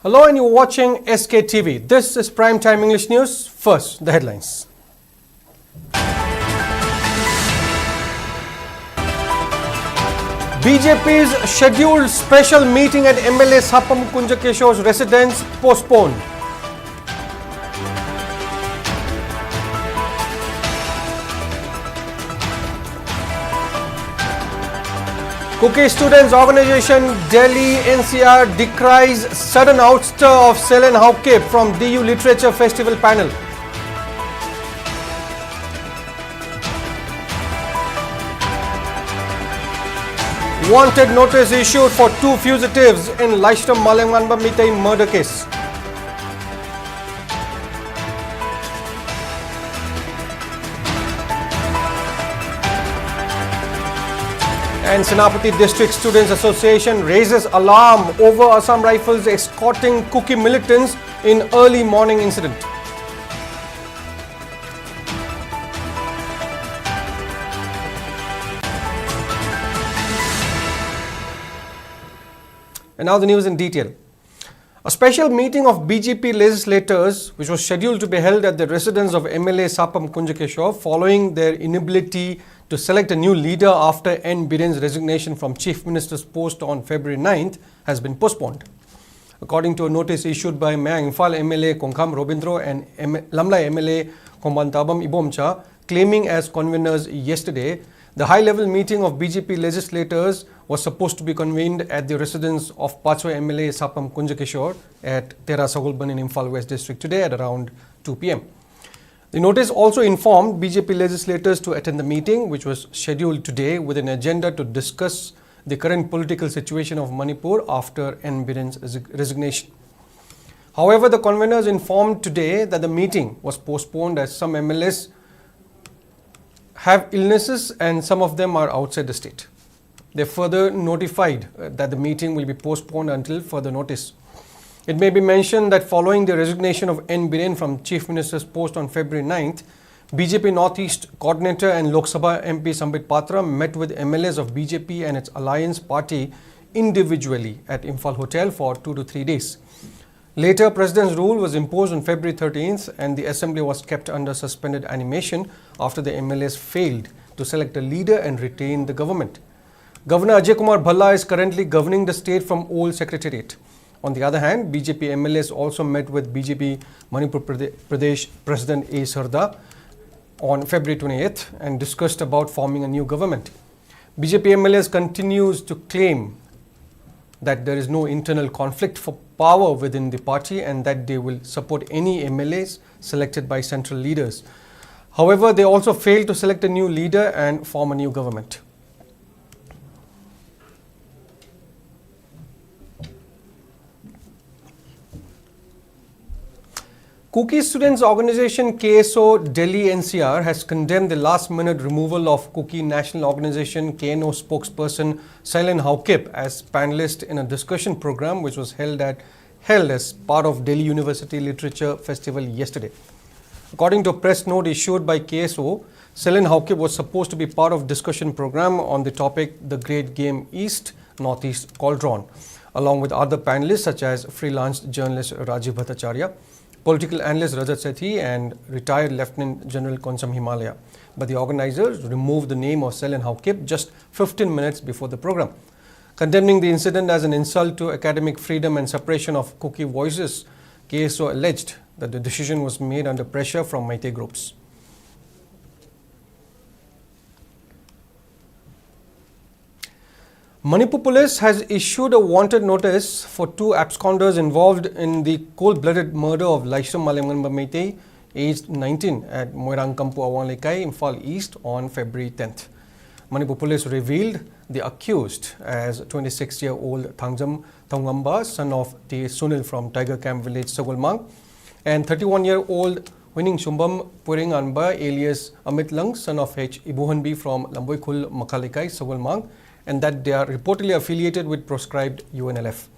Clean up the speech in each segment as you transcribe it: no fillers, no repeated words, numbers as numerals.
Hello and you're watching SKTV. This is Primetime English News. First, the headlines. BJP's scheduled special meeting at MLA Assam Rifles' residence postponed. Kuki Students Organization Delhi NCR decries sudden ouster of Selen Hauke from DU Literature Festival panel. Wanted notice issued for two fugitives in Laishtam Malanganba Mitai murder case. And Senapati District Students Association raises alarm over Assam Rifles escorting Kuki militants in early morning incident. And now the news in detail. A special meeting of BJP legislators, which was scheduled to be held at the residence of MLA Sapam Kunjakeshwar following their inability to select a new leader after N. Biren's resignation from Chief Minister's post on February 9th, has been postponed. According to a notice issued by Mayor Imphal MLA Konkham Robindro and Lamla MLA Kombantabam Ibomcha, claiming as conveners yesterday, the high-level meeting of BJP legislators was supposed to be convened at the residence of Pachwa MLA Sapam Kunjakeshwar at Tera Sagulban in Imphal West District today at around 2 p.m. The notice also informed BJP legislators to attend the meeting, which was scheduled today with an agenda to discuss the current political situation of Manipur after N. Biren's resignation. However, the conveners informed today that the meeting was postponed as some MLAs have illnesses and some of them are outside the state. They further notified that the meeting will be postponed until further notice. It may be mentioned that following the resignation of N. Biren from Chief Minister's post on February 9th, BJP Northeast Coordinator and Lok Sabha MP Sambit Patra met with MLAs of BJP and its alliance party individually at Imphal Hotel for 2 to 3 days. Later, President's rule was imposed on February 13th and the assembly was kept under suspended animation after the MLAs failed to select a leader and retain the government. Governor Ajay Kumar Bhalla is currently governing the state from old secretariat. On the other hand, BJP MLAs also met with BJP Manipur Pradesh President A. Sarda on February 28th and discussed about forming a new government. BJP MLAs continues to claim that there is no internal conflict for power within the party and that they will support any MLAs selected by central leaders. However, they also failed to select a new leader and form a new government. Kuki Students Organization KSO Delhi NCR has condemned the last-minute removal of Kuki National Organization KNO spokesperson Selen Hauke as panelist in a discussion program which was held as part of Delhi University Literature Festival yesterday. According to a press note issued by KSO, Selen Hauke was supposed to be part of discussion program on the topic The Great Game East Northeast Cauldron, along with other panelists such as freelance journalist Rajiv Bhattacharya, political analyst Rajat Sethi and retired Lieutenant General Konsam Himalaya. But the organizers removed the name of Selen Hauke just 15 minutes before the program. Condemning the incident as an insult to academic freedom and suppression of Kuki voices, KSO alleged that the decision was made under pressure from Meitei groups. Manipur police has issued a wanted notice for two absconders involved in the cold-blooded murder of Laishtam Malanganba Meitei, aged 19, at Moirangkampu Awanlekai, Imphal East on February 10th. Manipur police revealed the accused as 26-year-old Thangjam Thongamba, son of T. Sunil from Tiger Camp village Sagulmang, and 31-year-old Winning Shumbam Puring Anba alias Amit Lang, son of H. Ibuhanbi from Lamboikhul Makhalikai, Sagulmang, and that they are reportedly affiliated with proscribed UNLF.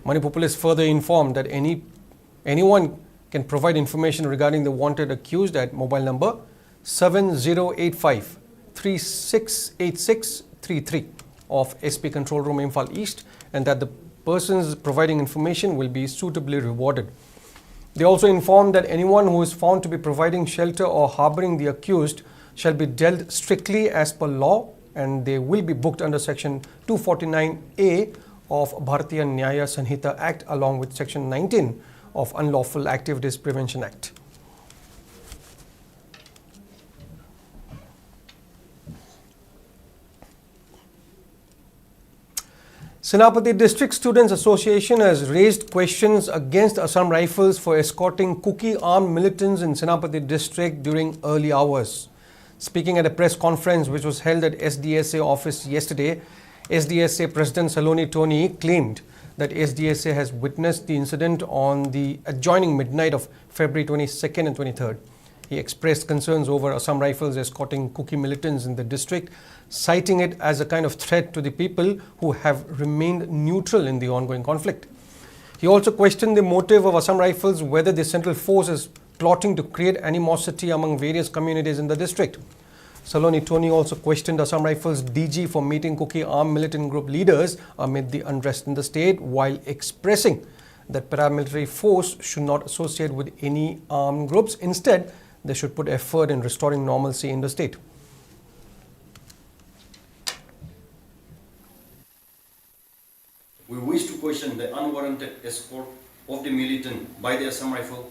Manipur police further informed that anyone can provide information regarding the wanted accused at mobile number 7085 368633 of SP Control Room Imphal East, and that the persons providing information will be suitably rewarded. They also informed that anyone who is found to be providing shelter or harboring the accused shall be dealt strictly as per law, and they will be booked under Section 249A of Bharatiya Nyaya Sanhita Act along with Section 19 of Unlawful Activities Prevention Act. Senapati District Students Association has raised questions against Assam Rifles for escorting Kuki armed militants in Senapati District during early hours. Speaking at a press conference which was held at SDSA office yesterday, SDSA President Saloni Tony claimed that SDSA has witnessed the incident on the adjoining midnight of February 22nd and 23rd. He expressed concerns over Assam Rifles escorting Kuki militants in the district, citing it as a kind of threat to the people who have remained neutral in the ongoing conflict. He also questioned the motive of Assam Rifles, whether the central force is plotting to create animosity among various communities in the district. Saloni Tony also questioned Assam Rifles DG for meeting Kuki armed militant group leaders amid the unrest in the state, while expressing that paramilitary force should not associate with any armed groups. Instead, they should put effort in restoring normalcy in the state. We wish to question the unwarranted escort of the militant by the Assam Rifle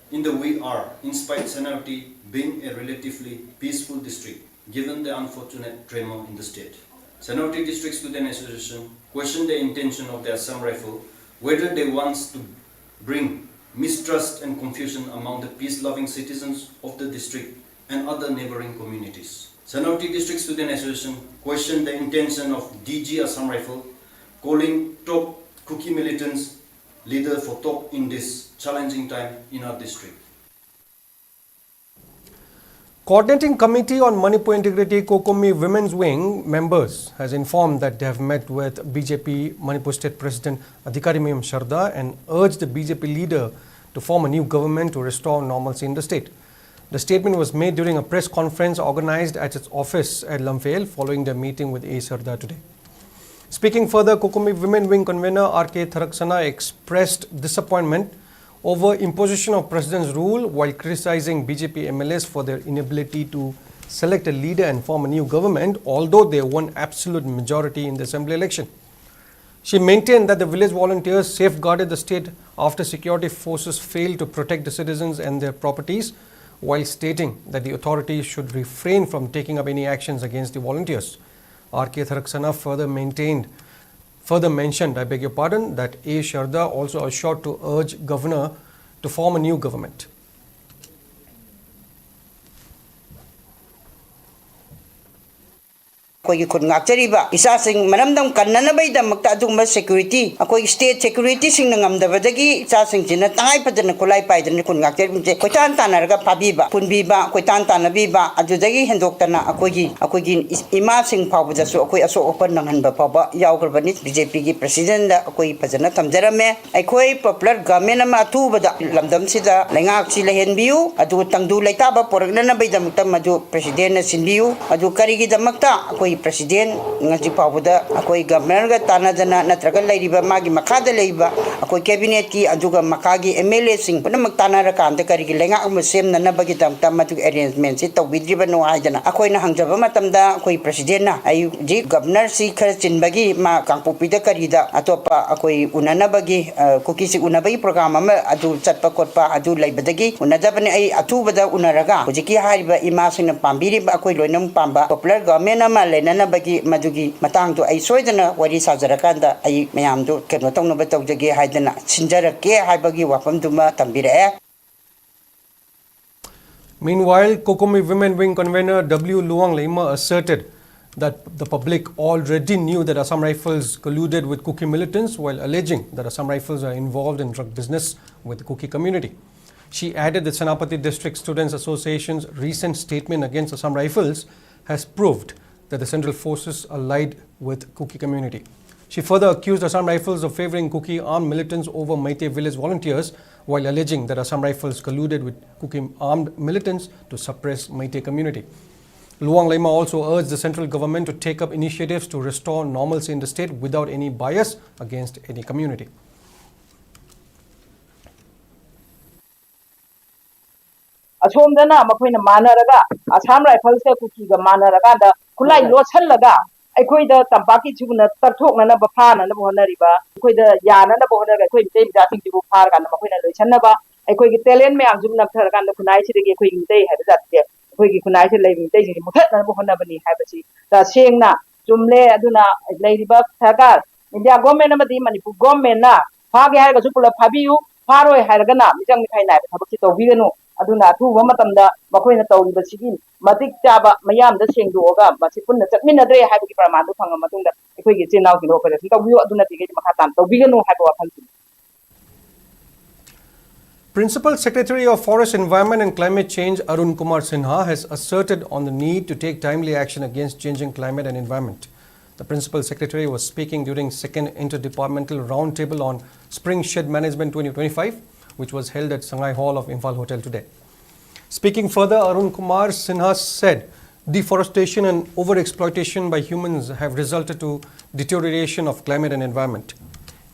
in the WR, in spite Senapati being a relatively peaceful district, given the unfortunate tremor in the state. Senapati District Student Association questioned the intention of the Assam Rifle, whether they want to bring mistrust and confusion among the peace-loving citizens of the district and other neighboring communities. Senapati District Student Association questioned the intention of DG Assam Rifle calling top Kuki militants leader for talk in this challenging time in our district. Coordinating Committee on Manipur Integrity Kokomi Women's Wing members has informed that they have met with BJP Manipur State President Adhikari Mayam Sharda and urged the BJP leader to form a new government to restore normalcy in the state. The statement was made during a press conference organized at its office at Lamphel following their meeting with A. Sharda today. Speaking further, Kokomi Women Wing convener R.K. Tharaksana expressed disappointment over imposition of President's rule while criticizing BJP MLAs for their inability to select a leader and form a new government, although they won absolute majority in the assembly election. She maintained that the village volunteers safeguarded the state after security forces failed to protect the citizens and their properties, while stating that the authorities should refrain from taking up any actions against the volunteers. R.K. Tharaksana further mentioned, that A. Sharda also assured to urge Governor to form a new government. Koi khud ngakchariba isa sing manamdam kannanabai damakta adugma security akoi state security sing ngamdabadagi isa sing jina tangai padana kulai paidana kun ngakchari koitan tanarga pabiba punbiba koitan tanabiba adudagi hendoktana akoigi ima sing phawbada su akoi aso open nanganba phawba yawgrabani BJP gi president da akoi phajana thamjarame akoi popular government ma atubada lamdam sida lengak si lehenbiu adu tangdu laitaba poragna bai damakta madu president na sinbiu adu karigi damakta akoi President ngaji pawuda akoi governor ga tanadana natraga lairiba magi makada leiba akoi cabinet ki aduga makagi MLA sing punamak tanara kanda karigi lenga amusem na bagi tamta matu arrangement si tawidriba no haidana akoi na hangjaba matamda akoi president na ayu ji governor si khar chinbagi ma kangpupida karida atopa akoi unana bagi Kuki si unabagi program ama adu chatpa kotpa adu laibadagi unadabani ai atubada unaraga hojiki hariba ima sing pambiriba akoi loinam pamba popular government ama nana bagi madugi matang to ay soidana wari sajarakanda ay mayam do keno tongno batawjage haidana sinjarake haibagi wapam duma tambire. Meanwhile, Kokomi Women Wing convener W. Luang Leima asserted that the public already knew that Assam Rifles colluded with Kuki militants, while alleging that Assam Rifles are involved in drug business with the Kuki community. She added that Senapati District Students Association's recent statement against Assam Rifles has proved that the central forces allied with Kuki community. She further accused Assam Rifles of favouring Kuki armed militants over Meitei village volunteers, while alleging that Assam Rifles colluded with Kuki armed militants to suppress Meitei community. Luang Lema also urged the central government to take up initiatives to restore normalcy in the state without any bias against any community. Asomdana makoina manaraga Assam Rifles ke Kuki ga manaraga da kulai lochallaga aikoi da tampaki chugna tarthokna na bafana na bohnariba aikoi da yana na bohnaraga aikoi te ja sing jibu phar ga na makoina loichanna ba aikoi gi talent me amjum na thar ga na kunai chi de aikoi gi te ha da te aikoi gi kunai chi lai mi te ji muthat na bohna bani ha ba chi da sengna jumle aduna leiriba thakar India government amadi Manipur government na phage ha ga chu pula phabiu pharoi ha ga na mijang mithai na thabak chi tawbiganu aduna thuba matamda makoina tawriba sigi matik chaba mayam da sengdoga masi punna chatminadre haibagi pramandu phanga matungda ekoi gi chenau gi operation tawbiu aduna tige makha tan tawbiganu haiba wafan. Principal Secretary of Forest, Environment and Climate Change Arun Kumar Sinha has asserted on the need to take timely action against changing climate and environment. The Principal Secretary was speaking during second interdepartmental roundtable on Spring Shed Management 2025, which was held at Sangai Hall of Imphal Hotel today. Speaking further, Arun Kumar Sinha said deforestation and overexploitation by humans have resulted to deterioration of climate and environment.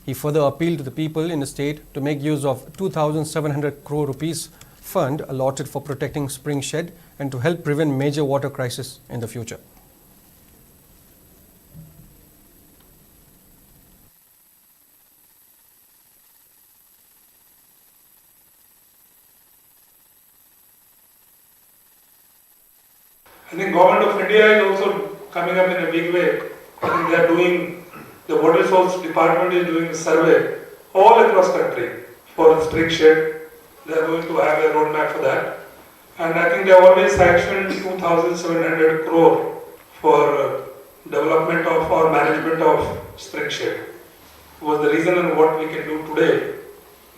He further appealed to the people in the state to make use of 2,700 crore rupees fund allotted for protecting spring shed and to help prevent major water crisis in the future. I think Government of India is also coming up in a big way. I think they are doing, the Water Resource Department is doing a survey all across country for spring shed. They are going to have a roadmap for that. And I think they have already sanctioned 2,700 crore for development of or management of spring shed. Was the reason and what we can do today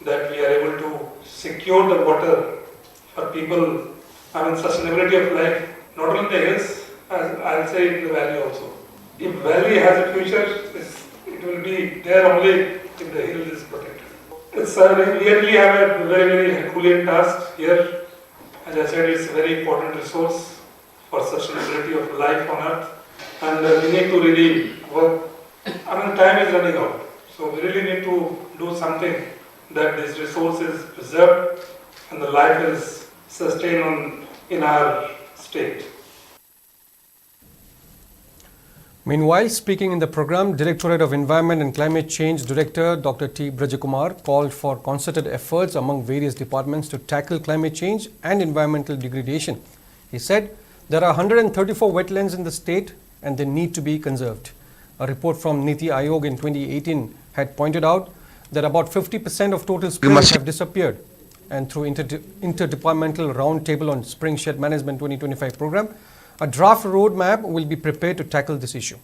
that we are able to secure the water for people, sustainability of life. Not only the hills, I'll say in the valley also. If valley has a future, it will be there only if the hill is protected. We really have a very, very Herculean task here. As I said, it's a very important resource for sustainability of life on earth. And we need to really work. Time is running out. So we really need to do something that this resource is preserved and the life is sustained in our state. Meanwhile, speaking in the program, Directorate of Environment and Climate Change Director Dr. T. Brajakumar called for concerted efforts among various departments to tackle climate change and environmental degradation. He said there are 134 wetlands in the state and they need to be conserved. A report from Niti Aayog in 2018 had pointed out that about 50% of total springs have disappeared. And through interdepartmental roundtable on Spring Shed Management 2025 program, a draft roadmap will be prepared to tackle this issue.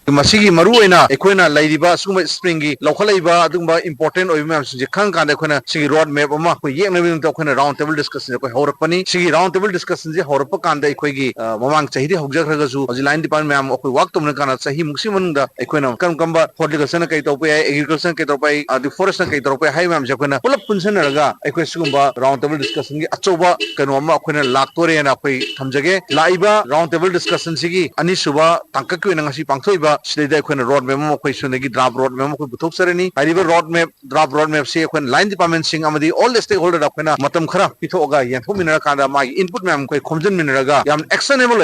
Masigi maruina ekoina laidiba suma springi lokhalaiba adungba important oimam sinje khang kan ekoina sigi road map ama ko yekna bin to ekoina round table discussion ko horakpani sigi round table discussion je horapa kan da ekoigi mamang chahidi hogjakhraga su oji line department am ko work tumna kana sahi muksi manungda ekoina kamba horticulture kai to pai agriculture kai to pai the forest kai to pai hai mam je ekoina pulap punsan raga ekoi sugumba round table discussion gi achoba kano ama ekoina laktore na koi thamjage laiba round table discussion sigi ani suba tangka ko ngasi pangthoiba Sida Queen road memo question the draft road memo Butok Sereni, I river road map, draft road map say when line department sing Amadi, all the stakeholder of Matam Kara, Pitoga, Yantumina Kanda, my input ma'am, Komjan Mineraga, Yam exonable,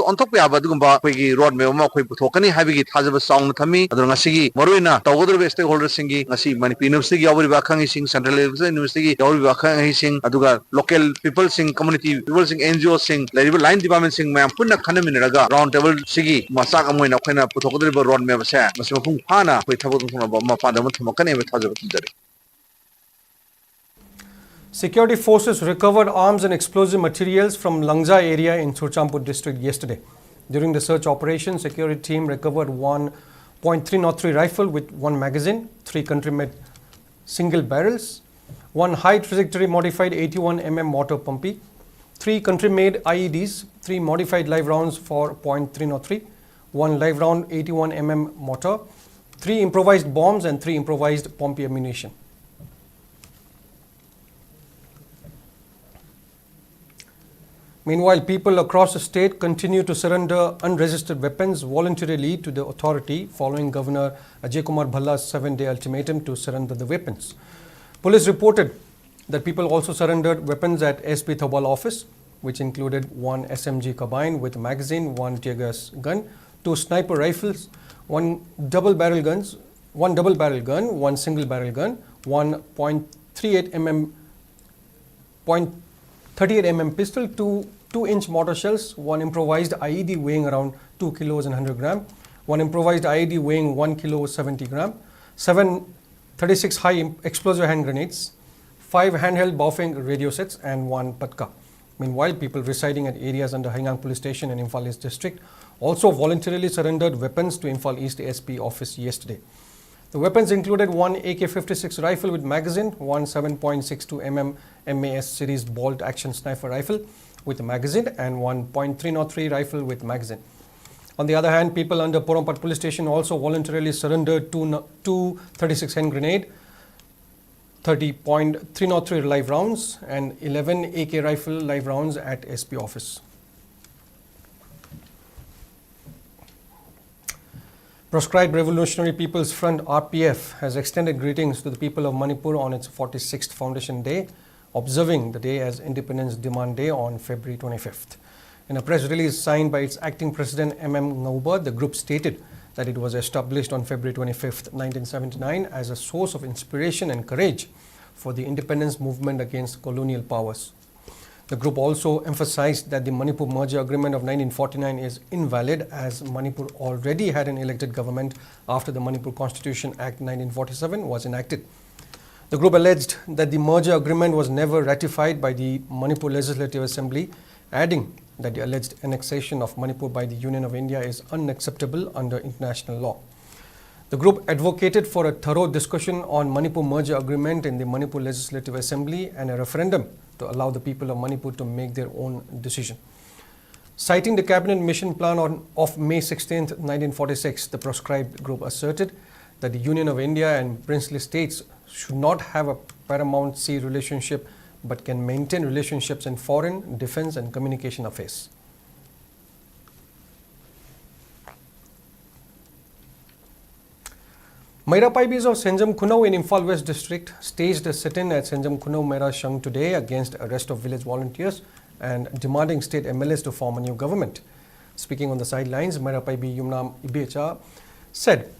on top of Abadumba, Quigi road memo, Putokani, having it has a song Tami, Adonasigi, Morina, Togoda stakeholder singing, Nasi, Manipur Sigi, Yauri sing, Central University, Yauri sing, Aduga, local people sing, community people sing, NGO sing, line department sing, ma'am, Puna Kanaminaga, round table Sigi, Masaka Moina, Putok. Road map sa masipung pana koi thabot thona ba mapanda mo thmokan e thajab tujari. Security forces recovered arms and explosive materials from Langja area in Surchampur district yesterday. During the search operation, security team recovered one .303 rifle with one magazine, 3 country-made single barrels, 1 high trajectory modified 81mm mortar pumpy, 3 country-made IEDs, 3 modified live rounds for .303, 1 live round 81mm mortar, 3 improvised bombs and 3 improvised Pompey ammunition. Meanwhile, people across the state continue to surrender unregistered weapons voluntarily to the authority following Governor Ajay Kumar Bhalla's 7-day ultimatum to surrender the weapons. Police reported that people also surrendered weapons at SP Thobal office, which included one SMG carbine with magazine, one tear gas gun, 2 sniper rifles, one double barrel gun, one single barrel gun, one .38 mm pistol, 2-inch mortar shells, one improvised IED weighing around 2 kilos and 100 gram, one improvised IED weighing 1 kilo 70 gram, 7 36 high explosive hand grenades, 5 handheld Baofeng radio sets and 1 patka. Meanwhile, people residing at areas under Haingang Police Station in Imphal East District also voluntarily surrendered weapons to Imphal East SP office yesterday. The weapons included one AK-56 rifle with magazine, one 7.62 mm MAS series bolt action sniper rifle with magazine and one .303 rifle with magazine. On the other hand, people under Porompat Police Station also voluntarily surrendered two 36 hand grenade, 30.303 live rounds and 11 AK rifle live rounds at SP office. Proscribed Revolutionary People's Front RPF has extended greetings to the people of Manipur on its 46th Foundation Day, observing the day as Independence Demand Day on February 25th. In a press release signed by its acting president MM Ngauba, the group stated that it was established on February 25th, 1979 as a source of inspiration and courage for the independence movement against colonial powers. The group also emphasized that the Manipur Merger Agreement of 1949 is invalid as Manipur already had an elected government after the Manipur Constitution Act 1947 was enacted. The group alleged that the merger agreement was never ratified by the Manipur Legislative Assembly, adding that the alleged annexation of Manipur by the Union of India is unacceptable under international law. The group advocated for a thorough discussion on Manipur Merger Agreement in the Manipur Legislative Assembly and a referendum to allow the people of Manipur to make their own decision. Citing the Cabinet Mission Plan of May 16, 1946, the proscribed group asserted that the Union of India and princely states should not have a paramount-sea relationship but can maintain relationships in foreign, defense and communication affairs. Maira Paibis of Senjam Kunau in Imphal West District staged a sit-in at Senjam Kunau Maira Shang today against arrest of village volunteers and demanding state MLAs to form a new government. Speaking on the sidelines, Maira Paibi Yumnam Ibecha said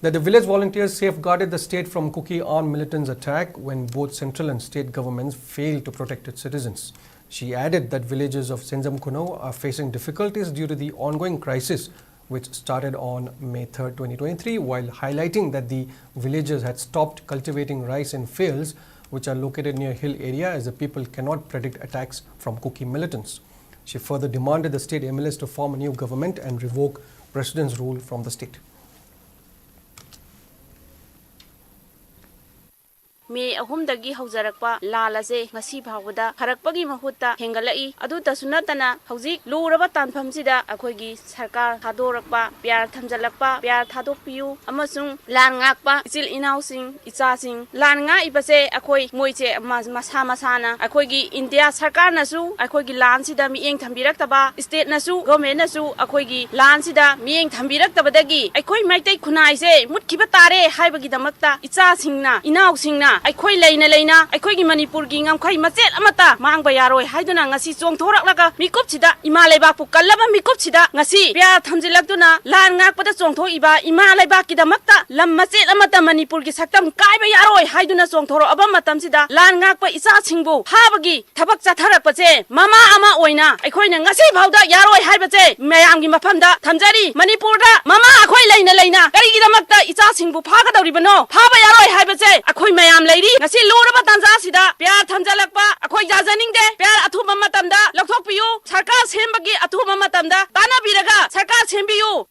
that the village volunteers safeguarded the state from Kuki armed militants' attack when both central and state governments failed to protect its citizens. She added that villagers of Senjam Kunau are facing difficulties due to the ongoing crisis which started on May 3, 2023, while highlighting that the villagers had stopped cultivating rice in fields which are located near hill area as the people cannot predict attacks from Kuki militants. She further demanded the state MLAs to form a new government and revoke president's rule from the state. May ahumdagi haujarakpa lalase ngasi phawada harakpagi mahutta hengalai aduta sunatana hauzik luraba tanphamsida akhoigi sarkar thadorakpa pyar thamjalakpa pyar thadokpiu amasung lan ngakpa ichil inausing ichasing lan nga ibase akhoi moiche masa masana akhoigi India sarkar nasu akhoigi lan sida mieng thambiraktaba state nasu government nasu akhoigi lan sida mieng thambiraktaba akhoi maitai khunai se mutkiba tare haibagi damakta ichasingna inausingna Aikoi leina aikoi Manipur gi ngamkhai machet amata mangba yaroi haiduna ngasi chongthoraklaga mikup chida ima leibak pu kallaba mikup chida ngasi pya thamjilaktuna lan ngakpada chongtho iba ima leibak ki damakta lam machet amata Manipur gi saktam kaiba yaroi haiduna chongthoro aba matam sida lan ngakpa isa singbu habagi thabak chatharakpa che mama ama oina aikoi na ngasi phauda yaroi haiba che mayam gi mafamda thamjari Manipur da mama akoi leina kari gi damakta isa singbu phaga dawribano phaba yaroi haiba che akoi mayam ngasi luraba tanza sida pyar thamjalakpa akhoi jajaningde pyar athuma matamda lakhokpiyu sarkar sembagi athuma matamda tanabiraga sarkar sembiyu.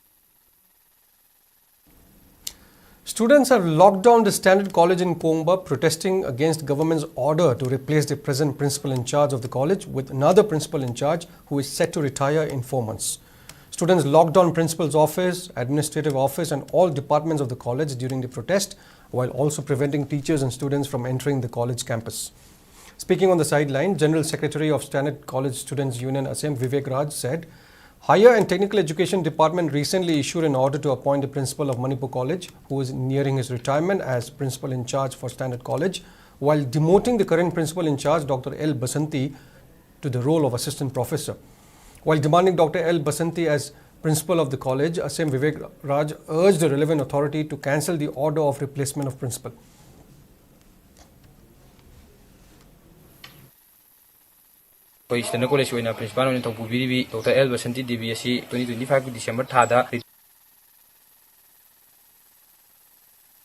Students have locked down the Standard College in Komba, protesting against government's order to replace the present principal in charge of the college with another principal in charge who is set to retire in 4 months. Students locked down principal's office, administrative office and all departments of the college during the protest, while also preventing teachers and students from entering the college campus. Speaking on the sideline, General Secretary of Standard College Students Union Assam Rifles said, Higher and Technical Education Department recently issued an order to appoint the principal of Manipur College, who is nearing his retirement as principal in charge for Standard College, while demoting the current principal in charge, Dr. L. Basanti, to the role of assistant professor. While demanding Dr. L. Basanti as principal of the college, Assam Rifles urged the relevant authority to cancel the order of replacement of principal. Standard College principal Dr. L. Basanti DBSC 2025 December thada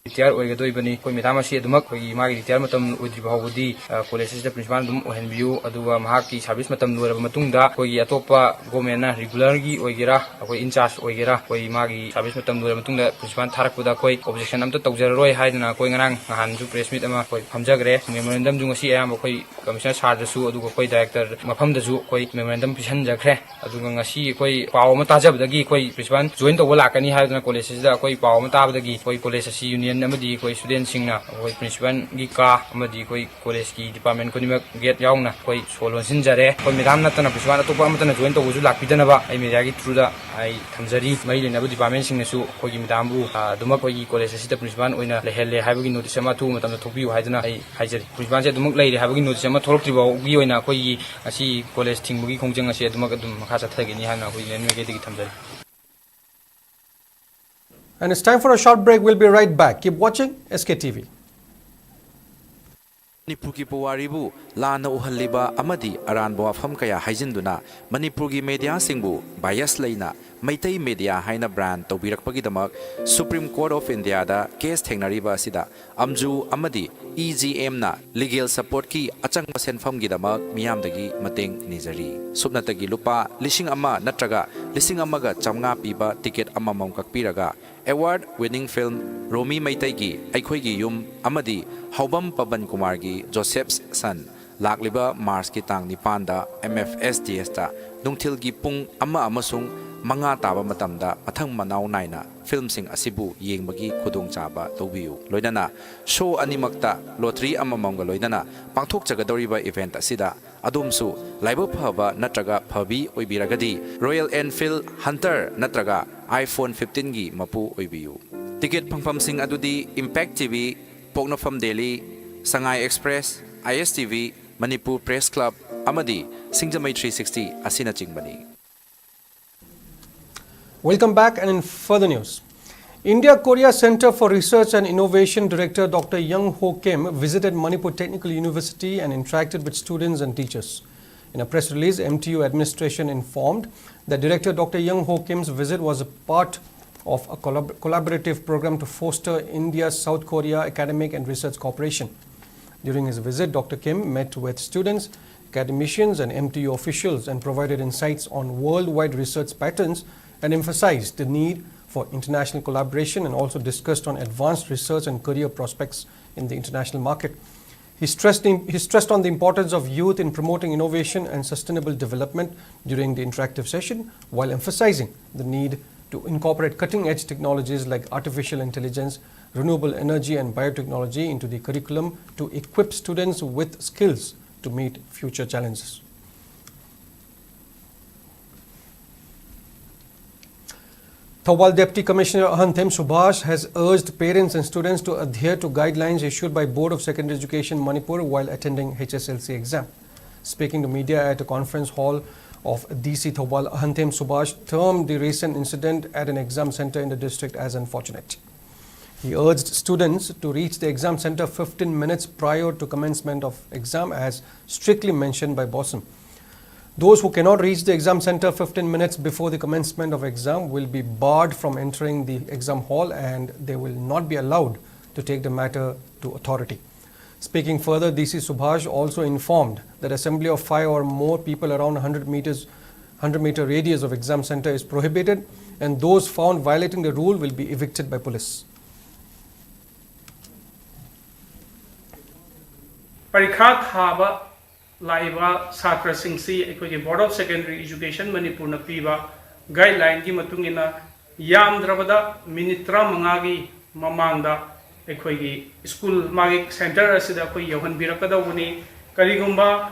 retire oigadoi koi medam asi adumak koi magi retire matam oidri bahawudi college sida principal dum ohenbiu aduga mahaki service matam loiraba matungda koi atopa government na regular gi oigera koi in charge oigera koi magi service matam loiraba matungda principal tharakpuda koi opposition amta tawjararoi haidana koi ngarang ngahan ju press meet ama koi phamjagre memorandum jung asi ayam koi commissioner sar dasu aduga koi director mafam dasu koi memorandum pisan jakre aduga ngasi koi paw ma tajabdagi koi principal join tawba lakani haidana college sida koi paw ma tabdagi koi college asi union amadi koi student singna koi principal gi ka amadi koi college ki department ko nimak get yauna koi solon sinjare koi medam natana principal atopa amatana join tawuju lakpidana ba ai media gi through da ai thamjari mai lena bu department singna su koi gi medam bu duma koi gi college asida principal oina lehelle haibagi notice ama thu matam da thopiu haidana ai haijari principal se dumak leire haibagi notice ama thorokti ba gi oina koi gi asi college thingbugi khongjang asi dumak adum makha chathagini hana koi len mege gi thamjari. And it's time for a short break. We'll be right back. Keep watching SKTV. Manipur ki puwaribu lana uhaliba amadi aranbo afham kaya haijinduna Manipur ki media singbu bias laina Maitai media haina brand tawbirakpagi damak Supreme Court of India da case thengnariba asida amju amadi EGM na legal support ki achangba senfam gi damak miyamdagi mateng nizari subnatagi lupa lising ama natraga lising amaga chamnga piba ticket amamam kakpiraga award winning film Romi Maitai gi aikhoi gi yum amadi Haubam Paban Kumar gi Joseph's son lakliba Mars ki tang nipanda MFSDS ta dungthil gi pung ama amasung manga taba matamda mathang manau naina film sing asibu yengbagi khudung chaba tobiu loidana show animakta lottery amamamga loidana pangthok chagadoriba event asida adumsu laiba phaba natraga phabi oibiragadi Royal Enfield Hunter natraga iPhone 15 gi mapu oibiu ticket phangpham sing adudi Impact TV Pognafam Delhi Sangai Express ISTV Manipur Press Club amadi Singjamai 360 asina chingbani. Welcome back, and in further news, India-Korea Center for Research and Innovation Director Dr. Young Ho Kim visited Manipur Technical University and interacted with students and teachers. In a press release, MTU administration informed that Director Dr. Young Ho Kim's visit was a part of a collaborative program to foster India-South Korea academic and research cooperation. During his visit, Dr. Kim met with students, academicians and MTU officials and provided insights on worldwide research patterns and emphasized the need for international collaboration and also discussed on advanced research and career prospects in the international market. He stressed on the importance of youth in promoting innovation and sustainable development during the interactive session, while emphasizing the need to incorporate cutting-edge technologies like artificial intelligence, renewable energy and biotechnology into the curriculum to equip students with skills to meet future challenges. Thawbal Deputy Commissioner Ahanthem Subhash has urged parents and students to adhere to guidelines issued by Board of Secondary Education Manipur while attending HSLC exam. Speaking to media at a conference hall of DC Thawbal, Ahanthem Subhash termed the recent incident at an exam center in the district as unfortunate. He urged students to reach the exam center 15 minutes prior to commencement of exam as strictly mentioned by BOSM. Those who cannot reach the exam center 15 minutes before the commencement of exam will be barred from entering the exam hall and they will not be allowed to take the matter to authority. Speaking further, DC Subhash also informed that assembly of 5 or more people around 100-meter radius of exam center is prohibited and those found violating the rule will be evicted by police. Parikha thaba laiba satra singsi ekoi Board of Secondary Education Manipur na piba guideline ki matungina yam drabada minitra mangagi mamangda ekoi school magi center asida koi yohan birakada wuni Karigumba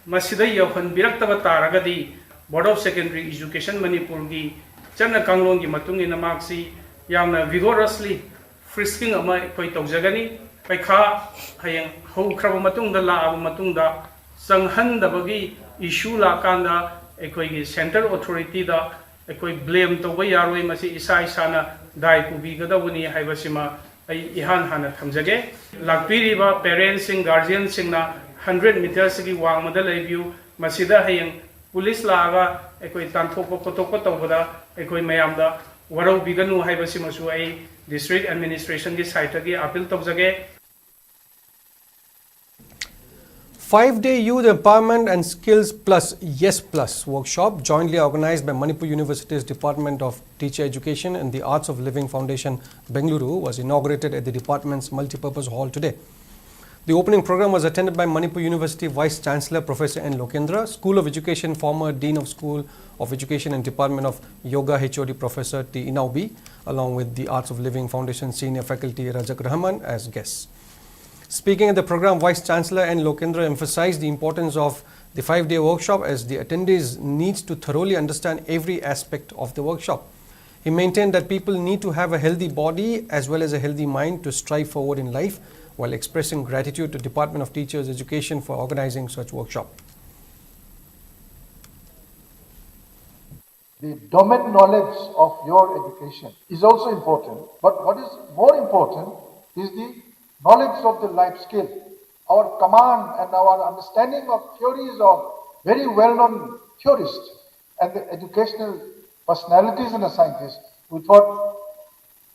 Masida Yohan Biraktaba Taragadi, Board of Secondary Education Manipurgi, Chana Kanglongi Matung in the Maxi, Yamna vigorously frisking of my Poitogzagani, Paika, Hayang, Ho Kravamatunda La Matunda, Sanghan the Bagi, issue La Kanda, a central authority da, a blame to Wayarwe Masi Isai Sana, Dai Kubigada Wuni Haibasima, Ihan Hana Tamzage, Lakpiriba, parents and guardians in 100 meters ki wang madal review, Masida Hayang, Police Laga, a Tantopo Kotoko, a Mayamda, Waro Biganu Haibasimasu, District Administration ki Saitagi, Apil Togzage. 5-day Youth Empowerment and Skills Plus Yes Plus workshop jointly organized by Manipur University's Department of Teacher Education and the Arts of Living Foundation, Bengaluru, was inaugurated at the department's multipurpose hall today. The opening program was attended by Manipur University Vice Chancellor Professor N. Lokendra, School of Education former Dean of School of Education and Department of Yoga HOD Professor T. Inaubi, along with the Arts of Living Foundation Senior Faculty Rajak Rahman as guests. Speaking at the program, Vice Chancellor N. Lokendra emphasized the importance of the 5-day workshop as the attendees needs to thoroughly understand every aspect of the workshop. He maintained that people need to have a healthy body as well as a healthy mind to strive forward in life, while expressing gratitude to Department of Teachers Education for organizing such workshop. The domain knowledge of your education is also important, but what is more important is the knowledge of the life skill. Our command and our understanding of theories of very well-known theorists and the educational personalities and the scientists, we thought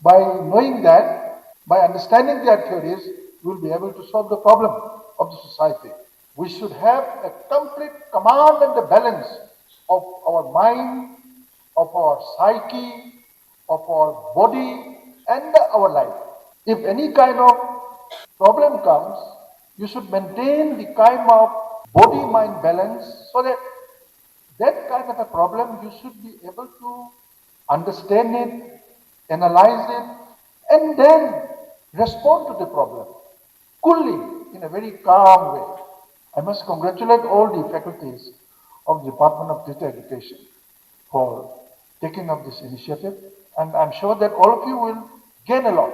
by knowing that, by understanding their theories, we will be able to solve the problem of the society. We should have a complete command and the balance of our mind, of our psyche, of our body and our life. If any kind of problem comes, you should maintain the kind of body-mind balance so that that kind of a problem you should be able to understand it, analyze it, and then respond to the problem coolly in a very calm way. I must congratulate all the faculties of the Department of Teacher Education for taking up this initiative, and I'm sure that all of you will gain a lot.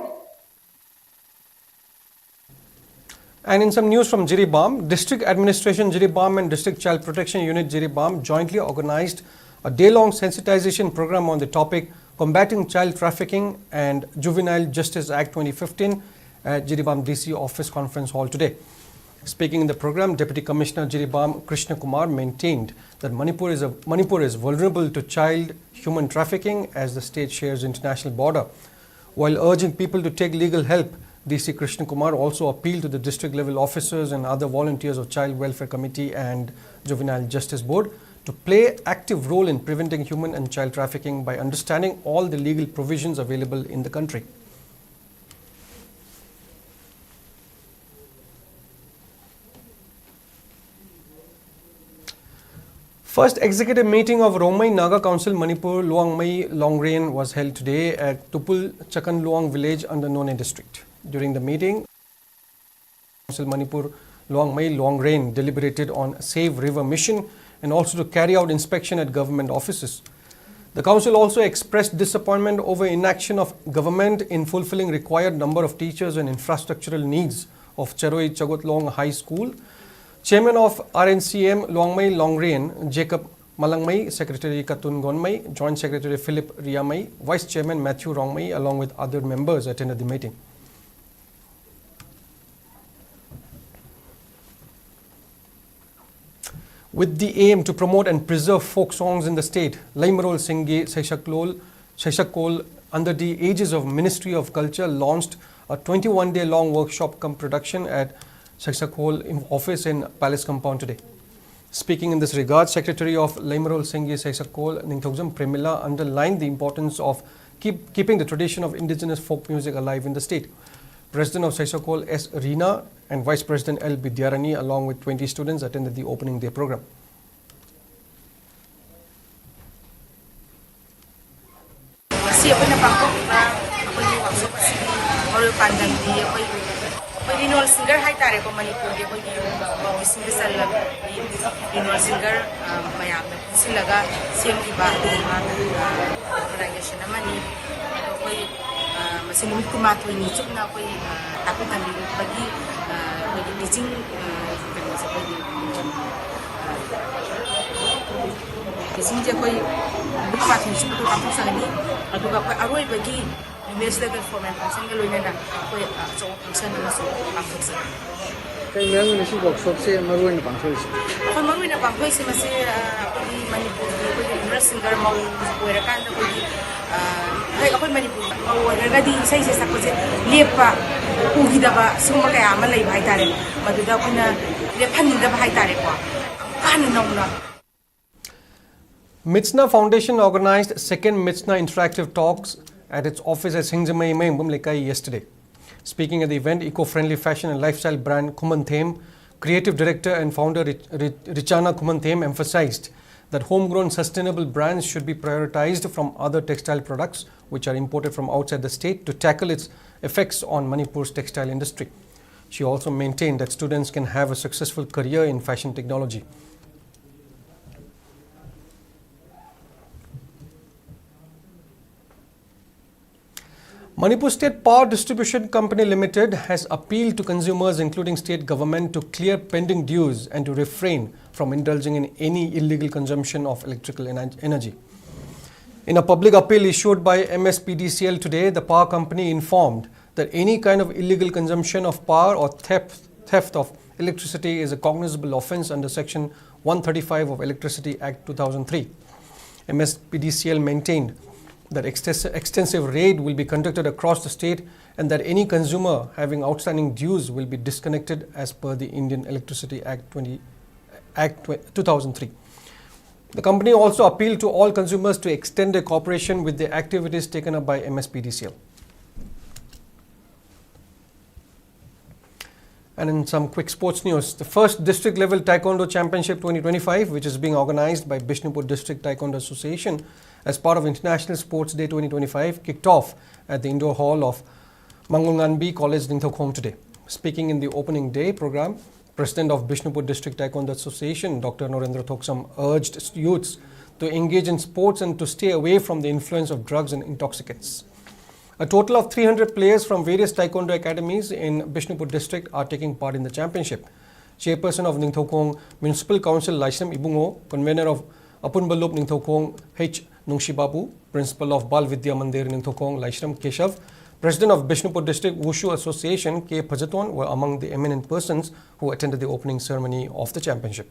And in some news from Jiribam, District Administration Jiribam and District Child Protection Unit Jiribam jointly organized a day-long sensitization program on the topic Combating Child Trafficking and Juvenile Justice Act 2015 at Jiribam DC Office Conference Hall today. Speaking in the program, Deputy Commissioner Jiribam Krishna Kumar maintained that Manipur is vulnerable to child human trafficking as the state shares international border. While urging people to take legal help, DC Krishna Kumar also appealed to the district level officers and other volunteers of Child Welfare Committee and Juvenile Justice Board to play active role in preventing human and child trafficking by understanding all the legal provisions available in the country. First executive meeting of Romai Naga Council Manipur Luangmai Longrain was held today at Tupul Chakan Luang village under None district. During the meeting, Council Manipur Luangmai Longrain deliberated on Save River mission and also to carry out inspection at government offices. The council also expressed disappointment over inaction of government in fulfilling required number of teachers and infrastructural needs of Charoi Chagotlong High School. Chairman of RNCM Luangmai Longrain, Jacob Malangmai, Secretary Katun Gonmai, Joint Secretary Philip Riamai, Vice Chairman Matthew Rongmai, along with other members attended the meeting. With the aim to promote and preserve folk songs in the state, Laimarol Singhi Saishakol, under the aegis of Ministry of Culture, launched a 21-day long workshop cum production at Saishakol office in Palace Compound today. Speaking in this regard, Secretary of Laimarol Singhi Saishakol, Ningthogzam Premila, underlined the importance of keeping the tradition of indigenous folk music alive in the state. President of Saishakol S. Reena and Vice President L. Bidyarani along with 20 students attended the opening day program. Renewal singer hai tare ko Manipur ke koi missing ke sal renewal singer mayam silaga same ki ba organization amani koi masinumit kuma to ni chukna koi tapu tami bagi koi teaching teaching je koi bukma tin chukto tapu sangani aduga koi aroi bagi Image level format function ke loina na koi so function na so function kai yang ni si workshop se maruin na pangthoi se ko maruin na pangthoi se mase koi Manipur koi unrest singer mau koi ra kan koi hai koi Manipur mau ra di sai se sakko se lepa ugi da ba suma kaya ama lai bai tare maduda koi na lephan da bai tare ko kan nong na Mitsna Foundation organized second Mitsna Interactive Talks at its office at Singzamai Mumlekai yesterday. Speaking at the event, eco-friendly fashion and lifestyle brand Kumanthem, creative director and founder Richana Kumanthem emphasized that homegrown sustainable brands should be prioritized from other textile products which are imported from outside the state to tackle its effects on Manipur's textile industry. She also maintained that students can have a successful career in fashion technology. Manipur State Power Distribution Company Limited has appealed to consumers, including state government, to clear pending dues and to refrain from indulging in any illegal consumption of electrical energy. In a public appeal issued by MSPDCL today, the power company informed that any kind of illegal consumption of power or theft of electricity is a cognizable offence under Section 135 of Electricity Act 2003. MSPDCL maintained that extensive raid will be conducted across the state and that any consumer having outstanding dues will be disconnected as per the Indian Electricity Act 2003. The company also appealed to all consumers to extend their cooperation with the activities taken up by MSPDCL. And in some quick sports news, the first district level Taekwondo Championship 2025, which is being organized by Bishnupur District Taekwondo Association as part of International Sports Day 2025, kicked off at the indoor hall of Mangunganbi College, Ningthokong today. Speaking in the opening day program, President of Bishnupur District Taekwondo Association, Dr. Norendra Thoksam, urged youths to engage in sports and to stay away from the influence of drugs and intoxicants. A total of 300 players from various Taekwondo academies in Bishnupur District are taking part in the championship. Chairperson of Ningthokong Municipal Council, Laisam Ibungo, convener of Apunbalup Ningthokong, H. Nungshibabu, Principal of Bal Vidya Mandir Ningthokong, Laishram Keshav, President of Bishnupur District Wushu Association, K. Pajaton, were among the eminent persons who attended the opening ceremony of the championship.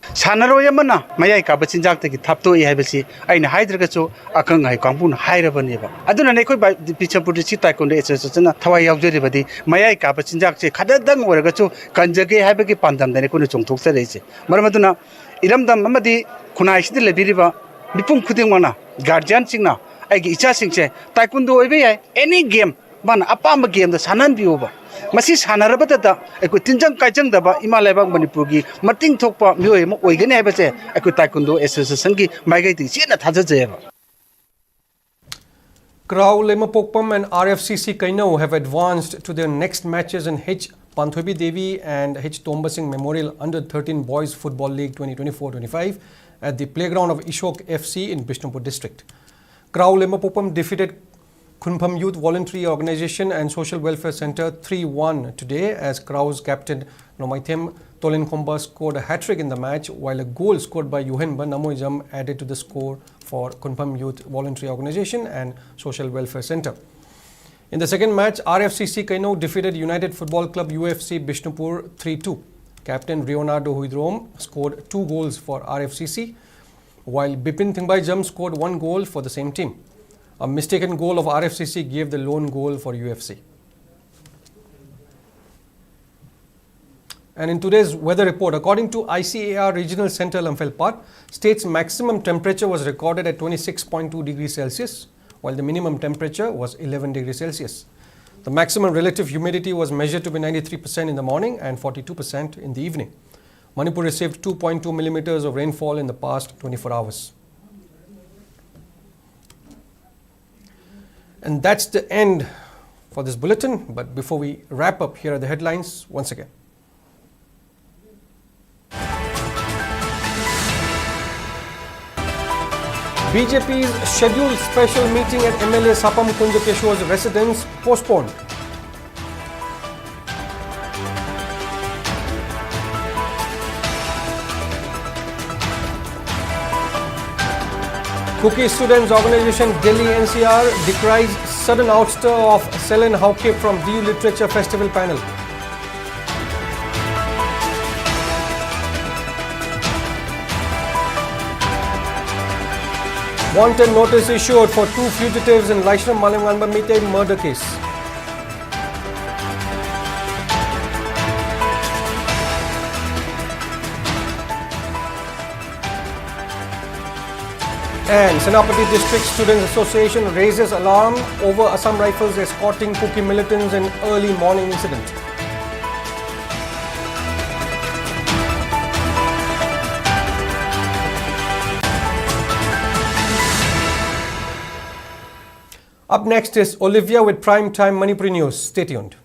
Sanaroi amana mayai ka bachinjak tagi thaptoi haibasi aina haidragachu akang hai kampun hairabaneba aduna nei khoi Bishnupur District Taekwondo Association na thawai yaujari mayai ka bachinjak che khadadang oragachu kanjage haibagi pandam dane kono chongthoksa reise maramaduna iramdam amadi khunai sidi lebiriba mipum khudingwana guardian singna aigi icha singche taekwondo oibe yai any game ban apamba game da sanan biuba masi sanarabata da aku tinjang kaijang daba imalaiba Manipur gi mating thokpa mioi mo oigani haibase aku Taekwondo Association gi maigai ti chena thajajeba. Krau Lemapokpam and RFCC Kaino have advanced to their next matches in H. Panthobi Devi and H. Tomba Singh Memorial Under-13 Boys Football League 2024-25 at the playground of Ishok FC in Bishnupur District. Krau Lemapokpam defeated Kunpham Youth Voluntary Organization and Social Welfare Center 3-1 today as Krau's captain Nomaithem Tolenkomba scored a hat-trick in the match, while a goal scored by Yuhenba Namoijam added to the score for Kunpham Youth Voluntary Organization and Social Welfare Center. In the second match, RFCC Kaino defeated United Football Club UFC Bishnupur 3-2. Captain Leonardo Huidrom scored 2 goals for RFCC, while Bipin Thingbaijam scored 1 goal for the same team. A mistaken goal of RFCC gave the lone goal for UFC. And in today's weather report, according to ICAR Regional Center Imphal, state's maximum temperature was recorded at 26.2 degrees Celsius, while the minimum temperature was 11 degrees Celsius. The maximum relative humidity was measured to be 93% in the morning and 42% in the evening. Manipur received 2.2 millimeters of rainfall in the past 24 hours. And that's the end for this bulletin. But before we wrap up, here are the headlines once again. BJP's scheduled special meeting at MLA Sapam Kunjakeshwar's residence postponed. Kuki Students Organization Delhi NCR decries sudden ouster of Selen Hauke from DU Literature Festival panel. Wanted notice issued for 2 fugitives in Laishram Malanganbamite murder case. And Senapati District Students Association raises alarm over Assam Rifles escorting Kuki militants in early morning incident. Up next is Olivia with Primetime Manipuri News. Stay tuned.